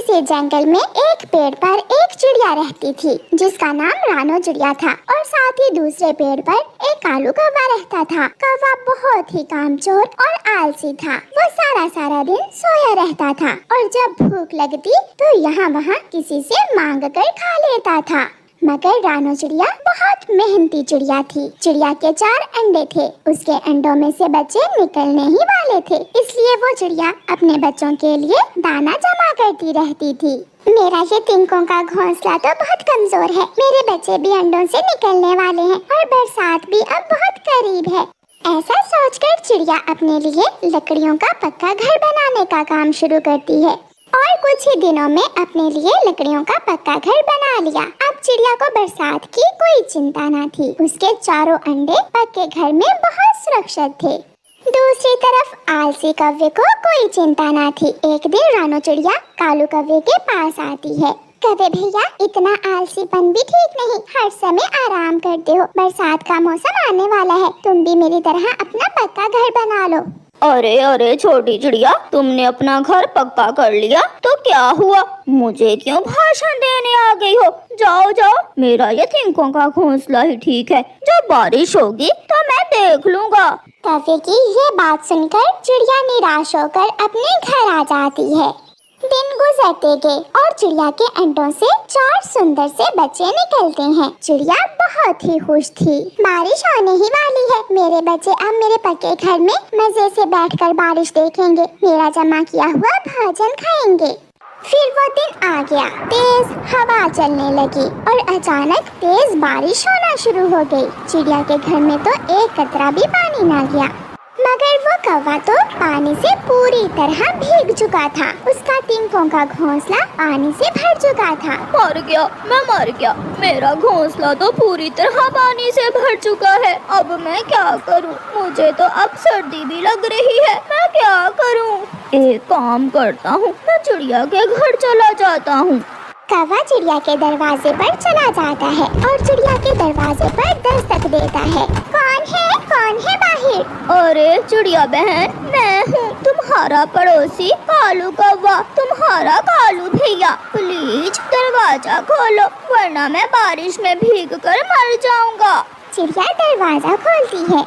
से जंगल में एक पेड़ पर एक चिड़िया रहती थी जिसका नाम रानो चिड़िया था और साथ ही दूसरे पेड़ पर एक कालू कौवा रहता था। कौवा बहुत ही कामचोर और आलसी था। वो सारा सारा दिन सोया रहता था और जब भूख लगती तो यहाँ वहाँ किसी से मांग कर खा लेता था। मगर रानो चिड़िया बहुत मेहनती चिड़िया थी। चिड़िया के 4 अंडे थे। उसके अंडों में से बच्चे निकलने ही वाले थे, इसलिए वो चिड़िया अपने बच्चों के लिए दाना जमा करती रहती थी। मेरा ये तिनकों का घोंसला तो बहुत कमजोर है। मेरे बच्चे भी अंडों से निकलने वाले हैं और बरसात भी अब बहुत करीब है। ऐसा सोचकर चिड़िया अपने लिए लकड़ियों का पक्का घर बनाने का काम शुरू करती है और कुछ ही दिनों में अपने लिए लकड़ियों का पक्का घर बना लिया। अब चिड़िया को बरसात की कोई चिंता न थी। उसके चारों अंडे पक्के घर में बहुत सुरक्षित थे। दूसरी तरफ आलसी कौवे को कोई चिंता न थी। एक दिन रानो चिड़िया कालू कौवे के पास आती है। कौवे भैया, इतना आलसीपन भी ठीक नहीं। हर समय आराम करते हो। बरसात का मौसम आने वाला है, तुम भी मेरी तरह अपना पक्का घर बना लो। अरे अरे छोटी चिड़िया, तुमने अपना घर पक्का कर लिया तो क्या हुआ? मुझे क्यों भाषण देने आ गई हो? जाओ जाओ, मेरा ये तिनकों का घोंसला ही ठीक है। जब बारिश होगी तो मैं देख लूँगा। कौवे की ये बात सुनकर चिड़िया निराश होकर अपने घर आ जाती है। दिन गुजरते गए और चिड़िया के अंडों से 4 सुंदर से बच्चे निकलते हैं। चिड़िया बहुत ही खुश थी। बारिश आने ही वाली है। मेरे बच्चे अब मेरे पक्के घर में मजे से बैठकर बारिश देखेंगे, मेरा जमा किया हुआ भोजन खाएंगे। फिर वो दिन आ गया। तेज हवा चलने लगी और अचानक तेज बारिश होना शुरू हो गई। चिड़िया के घर में तो एक कतरा भी पानी न गया, मगर वो कौवा तो पानी से पूरी तरह भीग चुका था। उसका तिनकों का घोंसला पानी से भर चुका था। मर गया, मैं मर गया। मेरा घोंसला तो पूरी तरह पानी से भर चुका है। अब मैं क्या करूं? मुझे तो अब सर्दी भी लग रही है। मैं क्या करूं? एक काम करता हूं, मैं चिड़िया के घर चला जाता हूं। कौवा चिड़िया के दरवाजे पर चला जाता है और चिड़िया के दरवाजे पर दस्तक देता है। कौन है? कौन है बाहर? अरे चिड़िया बहन, मैं हूँ, तुम्हारा पड़ोसी कालू कौवा, तुम्हारा कालू भैया। प्लीज दरवाजा खोलो, वरना मैं बारिश में भीग कर मर जाऊंगा। चिड़िया दरवाजा खोलती है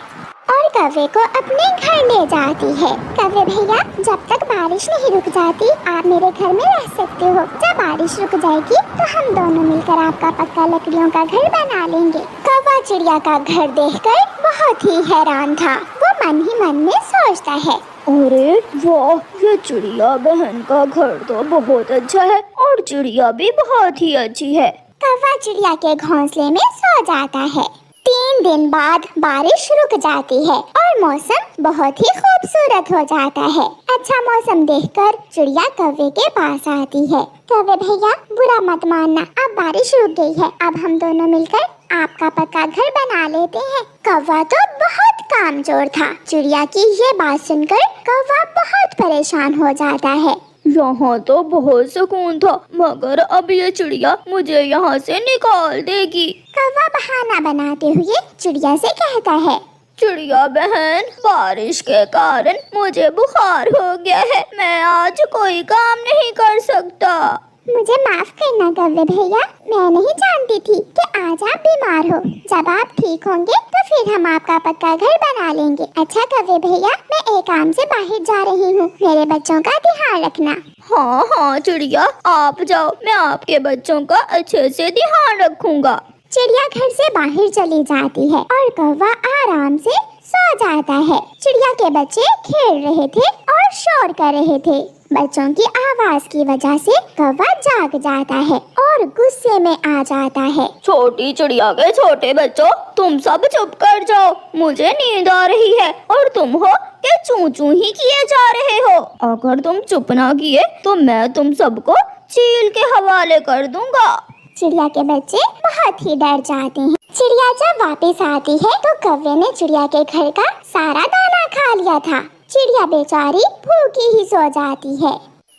और कौवे को अपने घर ले जाती है। कौवे भैया, जब तक बारिश नहीं रुक जाती आप मेरे घर में रह सकते हो। जब बारिश रुक जाएगी तो हम दोनों मिलकर आपका पक्का लकड़ियों का घर बना लेंगे। कौवा चिड़िया का घर देखकर बहुत ही हैरान था। वो मन ही मन में सोचता है, अरे वाह, ये चिड़िया बहन का घर तो बहुत अच्छा है और चिड़िया भी बहुत ही अच्छी है। कौवा चिड़िया के घोंसले में सो जाता है। 3 दिन बाद बारिश रुक जाती है और मौसम बहुत ही खूबसूरत हो जाता है। अच्छा मौसम देखकर चिड़िया कौवे के पास आती है। कौवे भैया, बुरा मत मानना, अब बारिश रुक गई है। अब हम दोनों मिलकर आपका पक्का घर बना लेते हैं। कौवा तो बहुत कामचोर था। चिड़िया की ये बात सुनकर कौवा बहुत परेशान हो जाता है। यहाँ तो बहुत सुकून था, मगर अब ये चिड़िया मुझे यहाँ से निकाल देगी। कौवा बहाना बनाते हुए चिड़िया से कहता है, चिड़िया बहन, बारिश के कारण मुझे बुखार हो गया है। मैं आज कोई काम नहीं कर सकता। मुझे माफ करना कौवे भैया, मैं नहीं जानती थी कि आज आप बीमार हो। जब आप ठीक होंगे तो फिर हम आपका पक्का घर बना लेंगे। अच्छा कौवे भैया, मैं एक काम से बाहर जा रही हूँ, मेरे बच्चों का ध्यान रखना। हाँ हाँ चिड़िया, आप जाओ, मैं आपके बच्चों का अच्छे से ध्यान रखूंगा। चिड़िया घर से बाहर चली जाती है और कौवा आराम से सो जाता है। चिड़िया के बच्चे खेल रहे थे और शोर कर रहे थे। बच्चों की आवाज की वजह से कौवा जाग जाता है और गुस्से में आ जाता है। छोटी चिड़िया के छोटे बच्चों, तुम सब चुप कर जाओ, मुझे नींद आ रही है और तुम हो कि चूं चूं ही किए जा रहे हो। अगर तुम चुप ना किए तो मैं तुम सबको चील के हवाले कर दूंगा। चिड़िया के बच्चे बहुत ही डर जाते हैं। चिड़िया जब वापस आती है तो कौवे ने चिड़िया के घर का सारा दाना खा लिया था। चिड़िया बेचारी भूखी ही सो जाती है।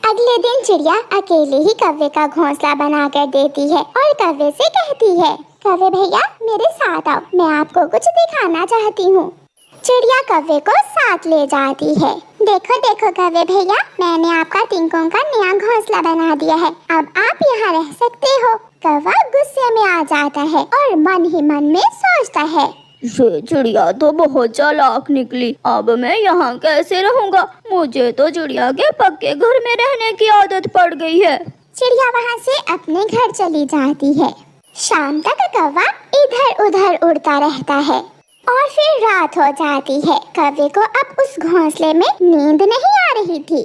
अगले दिन चिड़िया अकेले ही कौवे का घोंसला बना कर देती है और कौवे से कहती है, कौवे भैया मेरे साथ आओ, मैं आपको कुछ दिखाना चाहती हूँ। चिड़िया कौवे को साथ ले जाती है। देखो देखो कौवे भैया, मैंने आपका तिनकों का नया घोंसला बना दिया है। अब आप यहाँ रह सकते हो। कौवा गुस्से में आ जाता है और मन ही मन में सोचता है, ये चिड़िया तो बहुत चालाक निकली। अब मैं यहाँ कैसे रहूँगा? मुझे तो चिड़िया के पक्के घर में रहने की आदत पड़ गई है। चिड़िया वहाँ से अपने घर चली जाती है। शाम तक कौवा इधर उधर उड़ता रहता है और फिर रात हो जाती है। कौवे को अब उस घोंसले में नींद नहीं आ रही थी।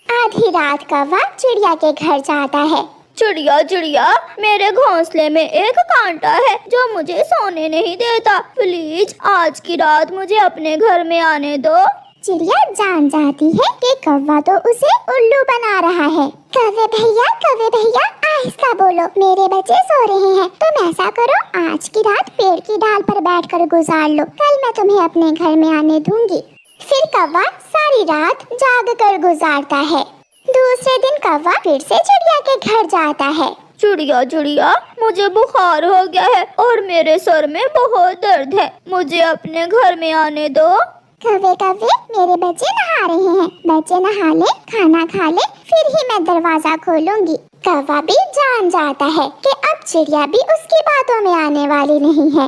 आधी रात कौवा चिड़िया के घर जाता है। चिड़िया चिड़िया, मेरे घोंसले में एक कांटा है जो मुझे सोने नहीं देता। प्लीज आज की रात मुझे अपने घर में आने दो। चिड़िया जान जाती है कि कौवा तो उसे उल्लू बना रहा है। कौवे भैया आहिस्ता बोलो, मेरे बच्चे सो रहे हैं। तुम ऐसा करो, आज की रात पेड़ की डाल पर बैठकर गुजार लो। कल मैं तुम्हें अपने घर में आने दूंगी। फिर कौवा सारी रात जाग कर गुजारता है। दूसरे दिन कौवा फिर से चिड़िया के घर जाता है। चिड़िया चिड़िया, मुझे बुखार हो गया है और मेरे सर में बहुत दर्द है। मुझे अपने घर में आने दो। कौवे मेरे बच्चे नहा रहे हैं। बच्चे नहा ले, खाना खा ले, फिर ही मैं दरवाजा खोलूंगी। कौवा भी जान जाता है कि अब चिड़िया भी उसकी बातों में आने वाली नहीं है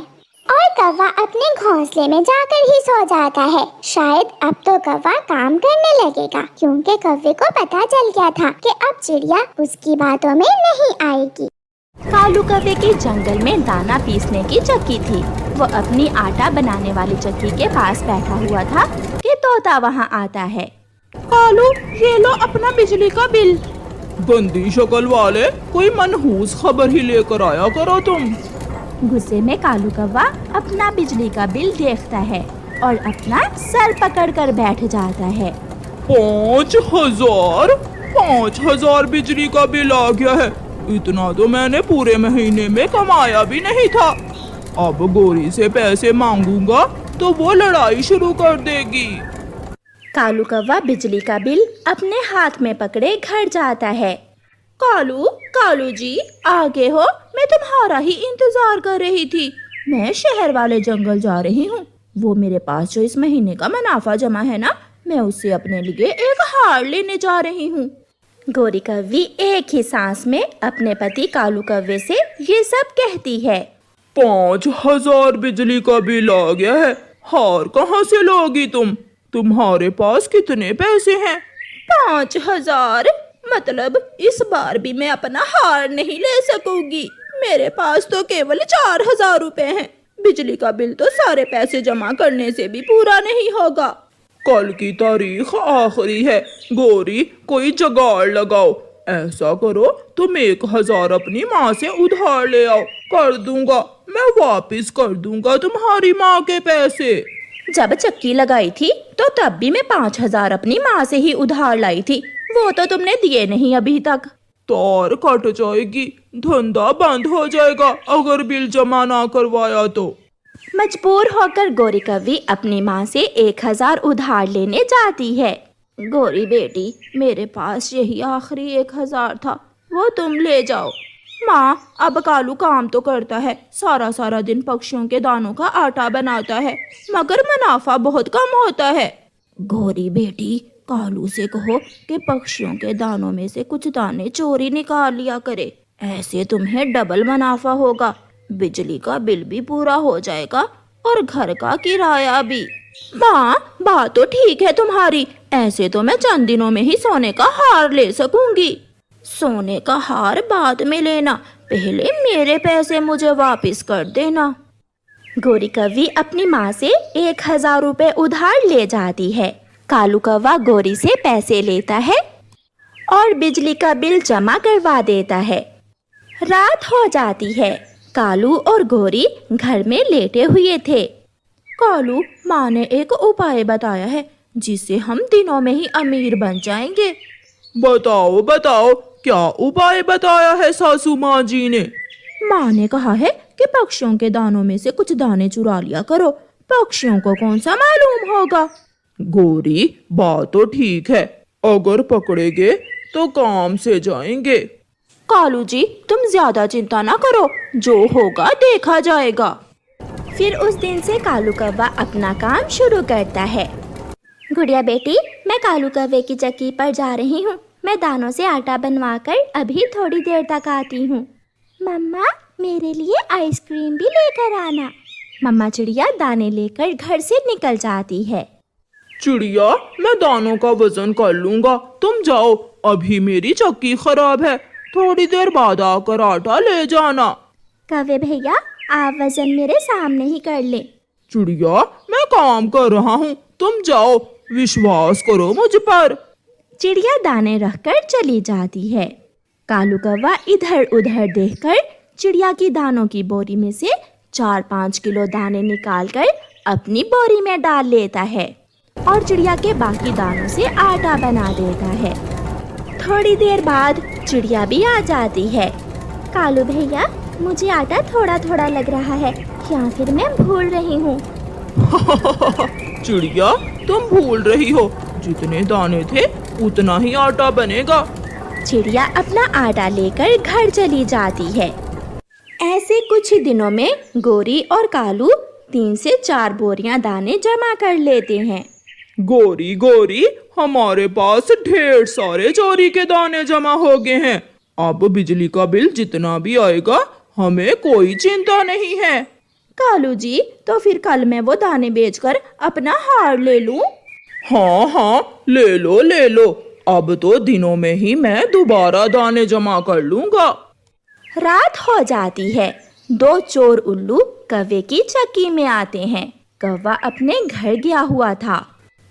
और कौवा अपने घोंसले में जाकर ही सो जाता है। शायद अब तो कौवा काम करने लगेगा, क्योंकि कौवे को पता चल गया था कि अब चिड़िया उसकी बातों में नहीं आएगी। कालू कौवे के जंगल में दाना पीसने की चक्की थी। वो अपनी आटा बनाने वाली चक्की के पास बैठा हुआ था कि तोता वहाँ आता है। कालू, ये लो अपना बिजली का बिल। गंदी शक्ल वाले, कोई मनहूस खबर ही लेकर आया करो तुम। गुस्से में कालू कौवा अपना बिजली का बिल देखता है और अपना सर पकड़कर बैठ जाता है। 5,000 5,000 बिजली का बिल आ गया है। इतना तो मैंने पूरे महीने में कमाया भी नहीं था। अब गोरी से पैसे मांगूंगा तो वो लड़ाई शुरू कर देगी। कालू कौवा बिजली का बिल अपने हाथ में पकड़े घर जाता है। कालू जी, आगे हो, मैं तुम्हारा ही इंतजार कर रही थी। मैं शहर वाले जंगल जा रही हूँ। वो मेरे पास जो इस महीने का मुनाफा जमा है ना, मैं उससे अपने लिए एक हार लेने जा रही हूँ। गोरी कौवी एक ही सांस में अपने पति कालू कौवे से ये सब कहती है। 5,000 बिजली का बिल आ गया है। हार कहाँ से लोगी तुम? तुम्हारे पास कितने पैसे हैं? 5,000? मतलब इस बार भी मैं अपना हार नहीं ले सकूंगी। मेरे पास तो केवल 4,000 रुपए हैं। बिजली का बिल तो सारे पैसे जमा करने से भी पूरा नहीं होगा। कल की तारीख आखिरी है। गोरी, कोई जुगाड़ लगाओ। ऐसा करो, तुम 1,000 अपनी माँ से उधार ले आओ। कर दूंगा, मैं वापस कर दूंगा तुम्हारी माँ के पैसे। जब चक्की लगाई थी तो तब भी मैं 5,000 अपनी माँ से ही उधार लाई थी। वो तो तुमने दिए नहीं अभी तक। तार कट जाएगी, धंधा बंद हो जाएगा अगर बिल जमा ना करवाया तो। मजबूर होकर गोरी कौवी अपनी माँ से 1,000 उधार लेने जाती है। गोरी बेटी, मेरे पास यही आखिरी 1,000 था, वो तुम ले जाओ। माँ, अब कालू काम तो करता है, सारा दिन पक्षियों के दानों का आटा बनाता है, मगर मुनाफा बहुत कम होता है। गोरी बेटी, कालू से कहो कि पक्षियों के दानों में से कुछ दाने चोरी निकाल लिया करे। ऐसे तुम्हें डबल मुनाफा होगा। बिजली का बिल भी पूरा हो जाएगा और घर का किराया भी। माँ, बात तो ठीक है तुम्हारी। ऐसे तो मैं चंद दिनों में ही सोने का हार ले सकूंगी। सोने का हार बाद में लेना, पहले मेरे पैसे मुझे वापस कर देना। गोरी कौवी अपनी माँ से 1,000 रुपए उधार ले जाती है। कालू कौवा गोरी से पैसे लेता है और बिजली का बिल जमा करवा देता है। रात हो जाती है। कालू और गोरी घर में लेटे हुए थे। कालू, माँ ने एक उपाय बताया है जिससे हम दिनों में ही अमीर बन जाएंगे। बताओ, क्या उपाय बताया है सासू माँ जी ने? माँ ने कहा है कि पक्षियों के दानों में से कुछ दाने चुरा लिया करो। पक्षियों को कौन सा मालूम होगा। गोरी, बात तो ठीक है, अगर पकड़ेंगे तो काम से जाएंगे। कालू जी, तुम ज्यादा चिंता ना करो, जो होगा देखा जाएगा। फिर उस दिन से कालू कौवा अपना काम शुरू करता है। गुड़िया बेटी, मैं कालू कौवे की चक्की पर जा रही हूँ। मैं दानों से आटा बनवाकर अभी थोड़ी देर तक आती हूँ। मम्मा, मेरे लिए आइसक्रीम भी लेकर आना। मम्मा चिड़िया दाने लेकर घर से निकल जाती है। चिड़िया, मैं दानों का वजन कर लूंगा, तुम जाओ, अभी मेरी चक्की खराब है, थोड़ी देर बाद आकर आटा ले जाना। कौवे भैया, आप वजन मेरे सामने ही कर ले। चिड़िया, मैं काम कर रहा हूँ, तुम जाओ, विश्वास करो मुझ पर। चिड़िया दाने रखकर चली जाती है। कालू कौवा इधर उधर देखकर चिड़िया की दानों की बोरी में से 4-5 किलो दाने निकालकर अपनी बोरी में डाल लेता है और चिड़िया के बाकी दानों से आटा बना देता है। थोड़ी देर बाद चिड़िया भी आ जाती है। कालू भैया, मुझे आटा थोड़ा थोड़ा लग रहा है या फिर मैं भूल रही हूँ? चिड़िया, तुम भूल रही हो, जितने दाने थे उतना ही आटा बनेगा। चिड़िया अपना आटा लेकर घर चली जाती है। ऐसे कुछ ही दिनों में गोरी और कालू 3 से 4 बोरियां दाने जमा कर लेते हैं। गोरी गोरी, हमारे पास ढेर सारे चोरी के दाने जमा हो गए हैं, अब बिजली का बिल जितना भी आएगा हमें कोई चिंता नहीं है। कालू जी, तो फिर कल मैं वो दाने बेचकर अपना हार ले लूं? हाँ हाँ, ले लो ले लो, अब तो दिनों में ही मैं दोबारा दाने जमा कर लूंगा। रात हो जाती है। 2 चोर उल्लू कौवे की चक्की में आते हैं। कौवा अपने घर गया हुआ था।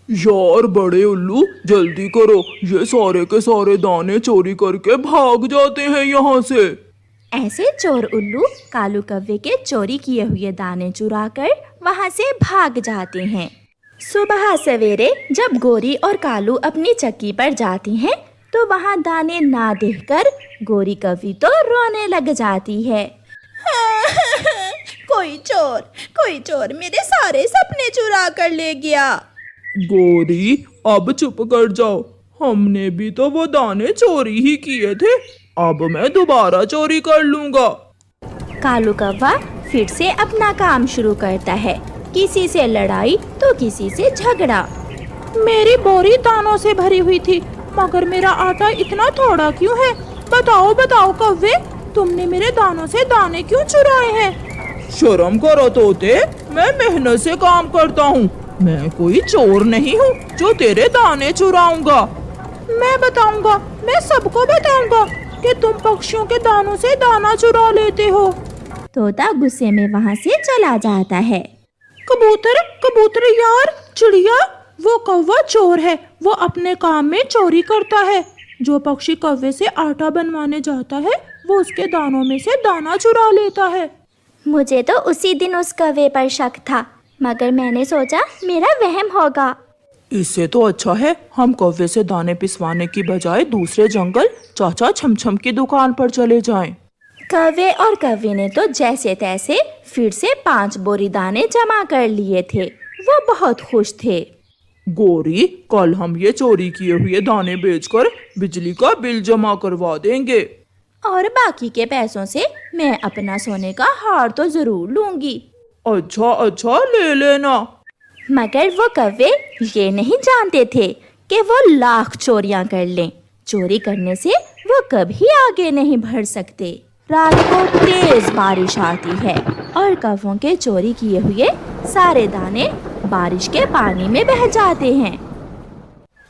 यार बड़े उल्लू, जल्दी करो, ये सारे के सारे दाने चोरी करके भाग जाते हैं यहाँ से। ऐसे चोर उल्लू कालू कौवे के चोरी किए हुए दाने चुराकर वहाँ से भाग जाते हैं। सुबह सवेरे जब गोरी और कालू अपनी चक्की पर जाती हैं, तो वहाँ दाने ना देखकर गोरी कौवी तो रोने लग जाती है। कोई चोर मेरे सारे सपने चुरा कर ले गया। गोरी, अब चुप कर जाओ, हमने भी तो वो दाने चोरी ही किए थे, अब मैं दोबारा चोरी कर लूंगा। कालू कौवा फिर से अपना काम शुरू करता है। किसी से लड़ाई तो किसी से झगड़ा। मेरी बोरी दानों से भरी हुई थी, मगर मेरा आटा इतना थोड़ा क्यों है? बताओ बताओ कौवे, तुमने मेरे दानों से दाने क्यों चुराए हैं? शर्म करो तोते, मैं मेहनत से काम करता हूँ, मैं कोई चोर नहीं हूँ जो तेरे दाने चुराऊंगा। मैं बताऊंगा, मैं सबको बताऊंगा कि तुम पक्षियों के दानों से दाना चुरा लेते हो। तोता गुस्से में वहाँ से चला जाता है। कबूतर कबूतर यार, चिड़िया, वो कौवा चोर है, वो अपने काम में चोरी करता है। जो पक्षी कौवे से आटा बनवाने जाता है, वो उसके दानों में से दाना चुरा लेता है। मुझे तो उसी दिन उस कौवे पर शक था, मगर मैंने सोचा मेरा वहम होगा। इससे तो अच्छा है हम कौवे से दाने पिसवाने की बजाय दूसरे जंगल चाचा छमछम की दुकान पर चले जाएं। कौवे और कौवी ने तो जैसे तैसे फिर से 5 बोरी दाने जमा कर लिए थे। वो बहुत खुश थे। गोरी, कल हम ये चोरी किए हुए दाने बेचकर बिजली का बिल जमा करवा देंगे, और बाकी के पैसों से मैं अपना सोने का हार तो जरूर लूंगी। अच्छा अच्छा, ले लेना। मगर वो कौवे ये नहीं जानते थे कि वो लाख चोरियां कर लें, चोरी करने से वो कभी आगे नहीं बढ़ सकते। रात को तेज बारिश आती है और कौवों के चोरी किए हुए सारे दाने बारिश के पानी में बह जाते हैं।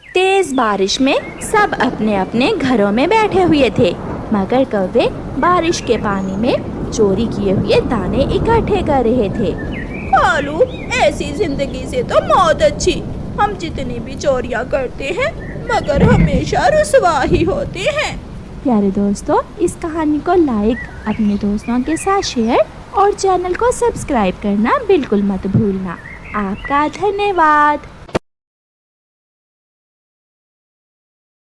तेज बारिश में सब अपने अपने घरों में बैठे हुए थे, मगर कौवे बारिश के पानी में चोरी किए हुए दाने इकट्ठे कर रहे थे। कालू, ऐसी जिंदगी से तो मौत अच्छी। हम जितनी भी चोरियां करते हैं मगर हमेशा रुसवा ही होते हैं। प्यारे दोस्तों, इस कहानी को लाइक, अपने दोस्तों के साथ शेयर और चैनल को सब्सक्राइब करना बिल्कुल मत भूलना। आपका धन्यवाद।